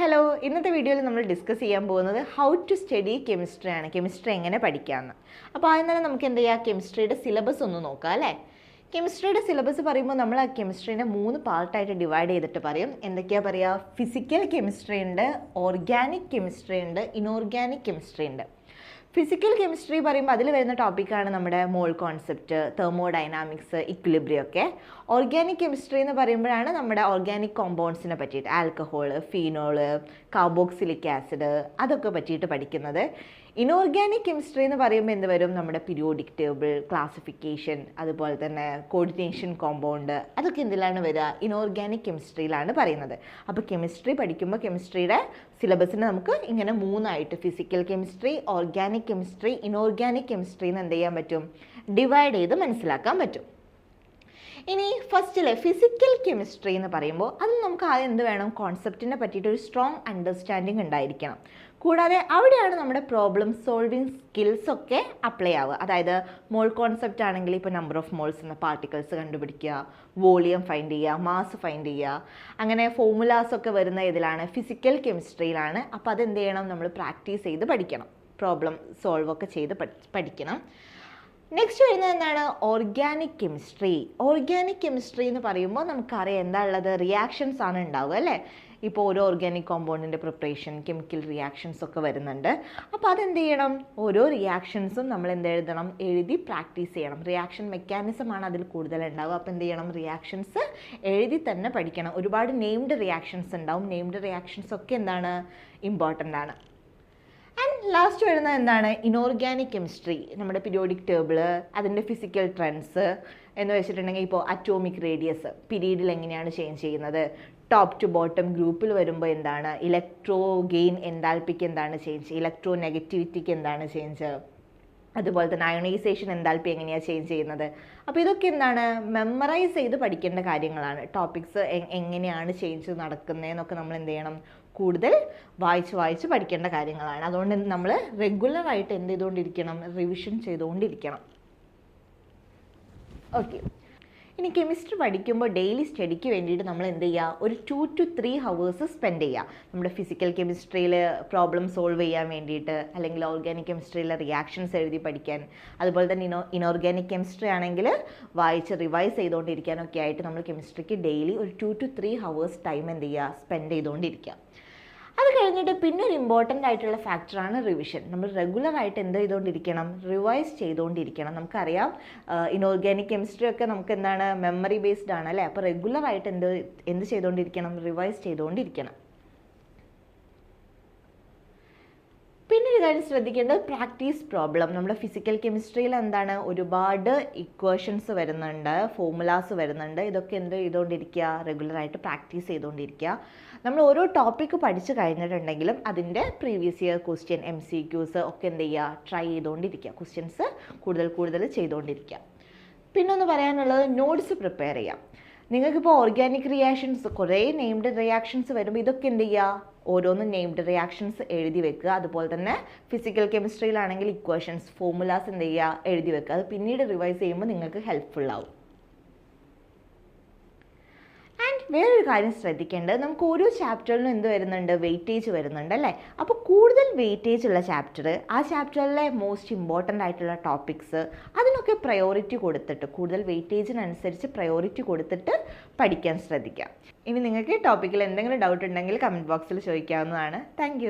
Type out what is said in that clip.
Hello, ഇന്നത്തെ വീഡിയോയിൽ നമ്മൾ ഡിസ്കസ് ചെയ്യാൻ പോകുന്നത് ഹൗ ടു സ്റ്റഡി കെമിസ്ട്രി ആണ്. കെമിസ്ട്രി എങ്ങനെ പഠിക്കാമെന്ന്. അപ്പോൾ ആദ്യം തന്നെ നമുക്ക് എന്ത് ചെയ്യാം, കെമിസ്ട്രിയുടെ സിലബസ് ഒന്ന് നോക്കാം അല്ലേ. കെമിസ്ട്രിയുടെ സിലബസ് പറയുമ്പോൾ നമ്മൾ ആ കെമിസ്ട്രീനെ 3 പാർട്ടായിട്ട് ഡിവൈഡ് ചെയ്തിട്ട് പറയും. എന്തൊക്കെയാണ് പറയുക? ഫിസിക്കൽ കെമിസ്ട്രി ഉണ്ട്, ഓർഗാനിക് കെമിസ്ട്രി ഉണ്ട്, ഇനോർഗാനിക് കെമിസ്ട്രി ഉണ്ട്. ഫിസിക്കൽ കെമിസ്ട്രി പറയുമ്പോൾ അതിൽ വരുന്ന ടോപ്പിക്കാണ് നമ്മുടെ മോൾ കോൺസെപ്റ്റ്, തെർമോഡൈനാമിക്സ്, ഇക്വിലിബ്രിയം ഒക്കെ. ഓർഗാനിക് കെമിസ്ട്രി എന്ന് പറയുമ്പോഴാണ് നമ്മുടെ ഓർഗാനിക് കോമ്പൗണ്ട്സിനെ പറ്റിയിട്ട്, ആൽക്കഹോൾ, ഫീനോള്, കാർബോക്സിലിക് ആസിഡ് അതൊക്കെ പറ്റിയിട്ട് പഠിക്കുന്നത്. ഇനോർഗാനിക് കെമിസ്ട്രി എന്ന് പറയുമ്പോൾ എന്ത് വരും? നമ്മുടെ പീരിയോഡിക് ടേബിൾ, ക്ലാസിഫിക്കേഷൻ, അതുപോലെ തന്നെ കോർഡിനേഷൻ കോമ്പൗണ്ട്, അതൊക്കെ എന്തിലാണ് വരിക? ഇനോർഗാനിക് കെമിസ്ട്രിയിലാണ് പറയുന്നത്. അപ്പോൾ കെമിസ്ട്രി പഠിക്കുമ്പോൾ കെമിസ്ട്രിയുടെ സിലബസിനെ നമുക്ക് ഇങ്ങനെ 3ആയിട്ട് physical chemistry, organic chemistry, inorganic chemistry എന്ന് എന്ത് ചെയ്യാൻ പറ്റും? ഡിവൈഡ് ചെയ്ത് മനസ്സിലാക്കാൻ പറ്റും. ഇനി ഫസ്റ്റിലെ ഫിസിക്കൽ കെമിസ്ട്രി എന്ന് പറയുമ്പോൾ അതിൽ നമുക്ക് ആദ്യം എന്ത് വേണം? കോൺസെപ്റ്റിനെ പറ്റിയിട്ട് ഒരു സ്ട്രോങ് അണ്ടർസ്റ്റാൻഡിങ് ഉണ്ടായിരിക്കണം. കൂടാതെ അവിടെയാണ് നമ്മുടെ പ്രോബ്ലം സോൾവിങ് സ്കിൽസ് ഒക്കെ അപ്ലൈ ആവുക. അതായത് മോൾ കോൺസെപ്റ്റ് ആണെങ്കിൽ ഇപ്പോൾ നമ്പർ ഓഫ് മോൾസ് എന്ന പാർട്ടിക്കിൾസ് കണ്ടുപിടിക്കുക, വോളിയം ഫൈൻഡ് ചെയ്യുക, മാസ് ഫൈൻഡ് ചെയ്യുക, അങ്ങനെ ഫോർമുലാസ് ഒക്കെ വരുന്ന ഇതിലാണ്, ഫിസിക്കൽ കെമിസ്ട്രിയിലാണ്. അപ്പോൾ അതെന്ത് ചെയ്യണം? നമ്മൾ പ്രാക്ടീസ് ചെയ്ത് പഠിക്കണം, പ്രോബ്ലം സോൾവ് ഒക്കെ ചെയ്ത് പഠിക്കണം. നെക്സ്റ്റ് വരുന്നത് എന്താണ്? Organic chemistry. ഓർഗാനിക് കെമിസ്ട്രി എന്ന് പറയുമ്പോൾ നമുക്കറിയാം എന്താ ഉള്ളത്? റിയാക്ഷൻസ് ആണ് ഉണ്ടാവുക അല്ലേ. ഇപ്പോൾ ഓരോ ഓർഗാനിക് കോമ്പൗണ്ടിൻ്റെ പ്രിപ്പറേഷൻ, കെമിക്കൽ റിയാക്ഷൻസ് ഒക്കെ വരുന്നുണ്ട്. അപ്പോൾ അതെന്ത് ചെയ്യണം? ഓരോ റിയാക്ഷൻസും നമ്മൾ എന്ത് എഴുതണം? എഴുതി പ്രാക്ടീസ് ചെയ്യണം. റിയാക്ഷൻ മെക്കാനിസമാണ് അതിൽ കൂടുതൽ ഉണ്ടാവുക. അപ്പോൾ എന്ത് ചെയ്യണം? റിയാക്ഷൻസ് എഴുതി തന്നെ പഠിക്കണം. ഒരുപാട് നെയിംഡ് റിയാക്ഷൻസ് ഉണ്ടാവും. നെയിംഡ് റിയാക്ഷൻസ് ഒക്കെ എന്താണ്? ഇമ്പോർട്ടൻ്റ് ആണ്. ആൻഡ് ലാസ്റ്റ് വരുന്നത് എന്താണ്? Inorganic chemistry. നമ്മുടെ പീരിയോഡിക് ടേബിൾ, അതിൻ്റെ ഫിസിക്കൽ ട്രെൻഡ്സ് എന്ന് വെച്ചിട്ടുണ്ടെങ്കിൽ ഇപ്പോൾ അറ്റോമിക് റേഡിയസ് പീരീഡിൽ എങ്ങനെയാണ് ചേഞ്ച് ചെയ്യുന്നത്, ടോപ്പ് ടു ബോട്ടം ഗ്രൂപ്പിൽ വരുമ്പോൾ എന്താണ്, ഇലക്ട്രോ ഗെയിൻ എൻതാൽപ്പിക്ക് എന്താണ് ചേഞ്ച്, ഇലക്ട്രോ നെഗറ്റിവിറ്റിക്ക് എന്താണ് ചേഞ്ച്, അതുപോലെ തന്നെ അയോണൈസേഷൻ എൻതാൽപ്പി എങ്ങനെയാണ് ചേഞ്ച് ചെയ്യുന്നത്. അപ്പോൾ ഇതൊക്കെ എന്താണ്? മെമ്മറൈസ് ചെയ്ത് പഠിക്കേണ്ട കാര്യങ്ങളാണ്. ടോപ്പിക്സ് എങ്ങനെയാണ് ചേഞ്ച് നടക്കുന്നതെന്നൊക്കെ നമ്മൾ എന്ത് ചെയ്യണം? കൂടുതൽ വായിച്ച് പഠിക്കേണ്ട കാര്യങ്ങളാണ്. അതുകൊണ്ട് നമ്മൾ റെഗുലറായിട്ട് എന്ത് ചെയ്തുകൊണ്ടിരിക്കണം? റിവിഷൻ ചെയ്തുകൊണ്ടിരിക്കണം. ഓക്കെ. ഇനി കെമിസ്ട്രി പഠിക്കുമ്പോൾ ഡെയിലി സ്റ്റഡിക്ക് വേണ്ടിയിട്ട് നമ്മൾ എന്ത് ചെയ്യുക? ഒരു 2 to 3 hours സ്പെൻഡ് ചെയ്യുക. നമ്മുടെ ഫിസിക്കൽ കെമിസ്ട്രിയിൽ പ്രോബ്ലം സോൾവ് ചെയ്യാൻ വേണ്ടിയിട്ട്, അല്ലെങ്കിൽ ഓർഗാനിക് കെമിസ്ട്രിയിലെ റിയാക്ഷൻസ് എഴുതി പഠിക്കാൻ, അതുപോലെ തന്നെ ഇനോർഗാനിക് കെമിസ്ട്രി ആണെങ്കിൽ വായിച്ച് റിവൈസ് ചെയ്തുകൊണ്ടിരിക്കാനൊക്കെ ആയിട്ട് നമ്മൾ കെമിസ്ട്രിക്ക് ഡെയിലി ഒരു 2 to 3 hours ടൈം എന്ത് ചെയ്യുക? സ്പെൻഡ് ചെയ്തുകൊണ്ടിരിക്കുക. അത് കഴിഞ്ഞിട്ട് പിന്നെ ഒരു ഇമ്പോർട്ടൻ്റ് ആയിട്ടുള്ള ഫാക്ടറാണ് റിവിഷൻ. നമ്മൾ റെഗുലറായിട്ട് എന്ത് ചെയ്തുകൊണ്ടിരിക്കണം? റിവൈസ് ചെയ്തുകൊണ്ടിരിക്കണം. നമുക്കറിയാം ഇനോർഗാനിക് കെമിസ്ട്രി ഒക്കെ നമുക്ക് എന്താണ്? മെമ്മറി ബേസ്ഡ് ആണ് അല്ലേ. അപ്പോൾ റെഗുലറായിട്ട് എന്ത് ചെയ്തുകൊണ്ടിരിക്കണം? റിവൈസ് ചെയ്തുകൊണ്ടിരിക്കണം. പിന്നെ ഒരു കാര്യം ശ്രദ്ധിക്കേണ്ടത് പ്രാക്ടീസ് പ്രോബ്ലം. നമ്മുടെ ഫിസിക്കൽ കെമിസ്ട്രിയിൽ എന്താണ്? ഒരുപാട് ഇക്വേഷൻസ് വരുന്നുണ്ട്, ഫോർമുലാസ് വരുന്നുണ്ട്. ഇതൊക്കെ എന്ത് ചെയ്തുകൊണ്ടിരിക്കുക? റെഗുലറായിട്ട് പ്രാക്ടീസ് ചെയ്തുകൊണ്ടിരിക്കുക. നമ്മൾ ഓരോ ടോപ്പിക്ക് പഠിച്ചു കഴിഞ്ഞിട്ടുണ്ടെങ്കിലും അതിൻ്റെ പ്രീവിയസ് ഇയർ ക്വസ്റ്റ്യൻ, MCQs ഒക്കെ എന്ത് ചെയ്യുക? ട്രൈ ചെയ്തുകൊണ്ടിരിക്കുക. ക്വസ്റ്റ്യൻസ് കൂടുതൽ ചെയ്തുകൊണ്ടിരിക്കുക. പിന്നെ ഒന്ന് പറയാനുള്ളത്, നോട്ട്സ് പ്രിപ്പയർ ചെയ്യാം. നിങ്ങൾക്കിപ്പോൾ ഓർഗാനിക് റിയാക്ഷൻസ് കുറേ നെയിംഡ് റിയാക്ഷൻസ് വരുമ്പോൾ ഇതൊക്കെ എന്ത് ചെയ്യുക? ഓരോന്ന് നെയിംഡ് റിയാക്ഷൻസ് എഴുതി വെക്കുക. അതുപോലെ തന്നെ ഫിസിക്കൽ കെമിസ്ട്രിയിലാണെങ്കിൽ ഇക്വേഷൻസ്, ഫോർമുലാസ് എന്ത് ചെയ്യുക? എഴുതി വെക്കുക. അത് പിന്നീട് റിവൈസ് ചെയ്യുമ്പോൾ നിങ്ങൾക്ക് ഹെൽപ്ഫുൾ ആവും. ആൻഡ് വേറൊരു കാര്യം ശ്രദ്ധിക്കേണ്ടത്, നമുക്ക് ഓരോ ചാപ്റ്ററിനും എന്ത് വരുന്നുണ്ട്? വെയിറ്റേജ് വരുന്നുണ്ട് അല്ലേ. അപ്പോൾ കൂടുതൽ വെയിറ്റേജ് ഉള്ള ചാപ്റ്റർ, ആ ചാപ്റ്ററിലെ മോസ്റ്റ് ഇമ്പോർട്ടൻ്റ് ആയിട്ടുള്ള ടോപ്പിക്സ്, അതിനൊക്കെ പ്രയോറിറ്റി കൊടുത്തിട്ട്, കൂടുതൽ വെയിറ്റേജിനനുസരിച്ച് പ്രയോറിറ്റി കൊടുത്തിട്ട് പഠിക്കാൻ ശ്രദ്ധിക്കാം. ഇനി നിങ്ങൾക്ക് ടോപ്പിക്കിൽ എന്തെങ്കിലും ഡൗട്ട് ഉണ്ടെങ്കിൽ കമൻറ്റ് ബോക്സിൽ ചോദിക്കാവുന്നതാണ്. താങ്ക്